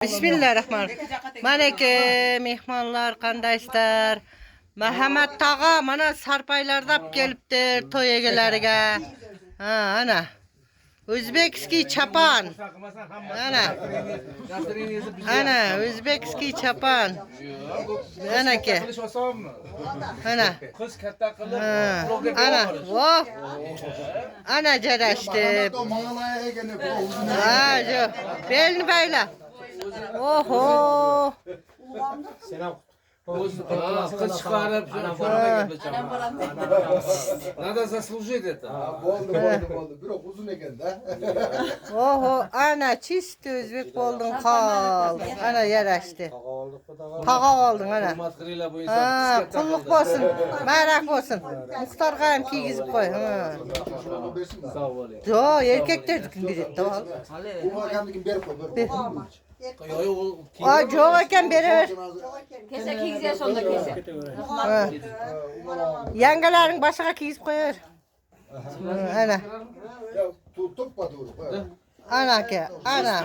Bismillahirrahmanirrahim. Maneke mehmanlar kandaşlar. Mehmet Tağa mana sarpaylardap geliptir toy egeleriga. Ha ana. Özbekski çapan. Ana. Ana Özbekski çapan. Ana ki. Ana. Ana. Oh. Ana ceraştı. Ha jo. Belini bayla. Oho. Kız çıkarıp Надо заслужить это. Oldu. Bir uzun eken de. Oho. Ana çisti Özbek oldun kal. Ana yaraştı. Tağa oldun ana. Ha, kulluk olsun. Merak olsun. Muhtar kayım kiygizip koy. Ha. Yo erkeklerdikin biri. Tamam. Bu vakandikin beri koy. Aa jo eken beri. Kese kiyizye sonunda kese. Yengelerin başına kiygizip koyar. Ana. Ya tutup padur. Ana ki. Ana.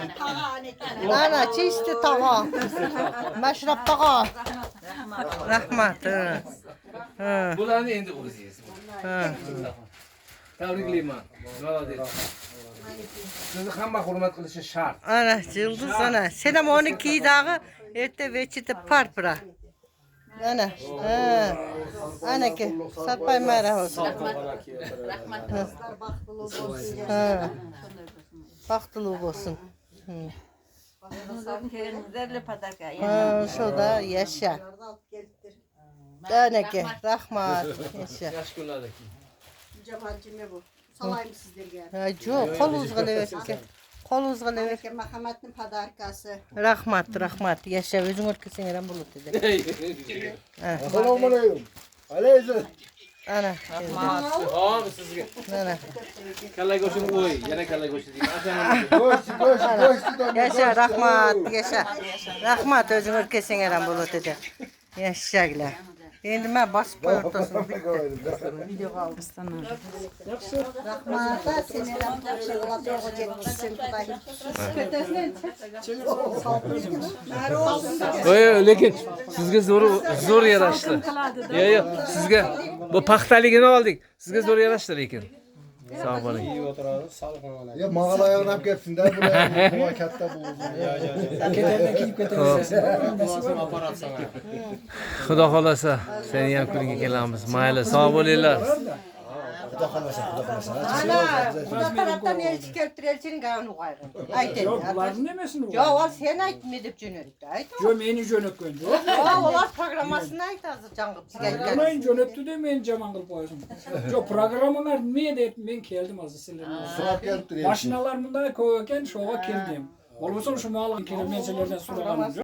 Ana çisti tağa. Meşrap tağa. Rahmat. Ha. Bularni endi o'zingiz. Ha. Tabriklayman. Молодец. Sizni hamma hurmat qilishi shart. Ana yıldız ana. Selam 12 dağı erte veçite parpra. Ana. Ha. Ana ki sarpay merah olsun. Ha. Baktılık olsun. Ha, şu da yaşa. Ana ki rahmat yaşa. Yaş kunlardaki. Cemal'cim ne bu? Salayım sizlerge. Ha jo kolunuzga levetke. Kolunuzga levet. Belki Muhammed'in padarkası. Rahmat yaşa özün ülkesine eren bulut dedi. Assalomu alaykum. Alaykum. Ana. Hop sizga. Ana. Kalla go'shtini qo'y. Yana kalla go'shti deyman. Go'sht. Yaşa rahmat yaşa. Rahmat özün ülkesine eren bulut dedi. Yaşa gile. Endi ben basıp koy ortasını bitti. Video kaldı. Rahmata senin Allah'a doğru çekmişsin. Lekin sizga zo'r yarashdi. Yo'q, sizga bu paxtaligini oldik. Sizga zo'r yarashdi lekin. Sog' bo'ling. Ya mağala ayağına hep gelsin de bu katta bu uzun. Keterden kiyip keterden. Xudo xolasa, seni ham kunga kelamiz. Mayli, sog' bo'linglar. Ana, bu taraftan elçi keltir elçinin gavunu koyarım. Ayten. Yok, bunların demesin o. Ya o sen aytma edip jönöttü. Ayten. Yo meni jönötkön. Ya olar programmasını ayt hazır cangıp gelgen. Programın jönöttü de meni jaman kılıp koysun. Yo programlar ne deyip men keldim azı sizlerden. Sırat gelip duruyor. Maşinalar mında koyarken şoğa keldim. Olmasa şu malan kelimecelerden sorağanım.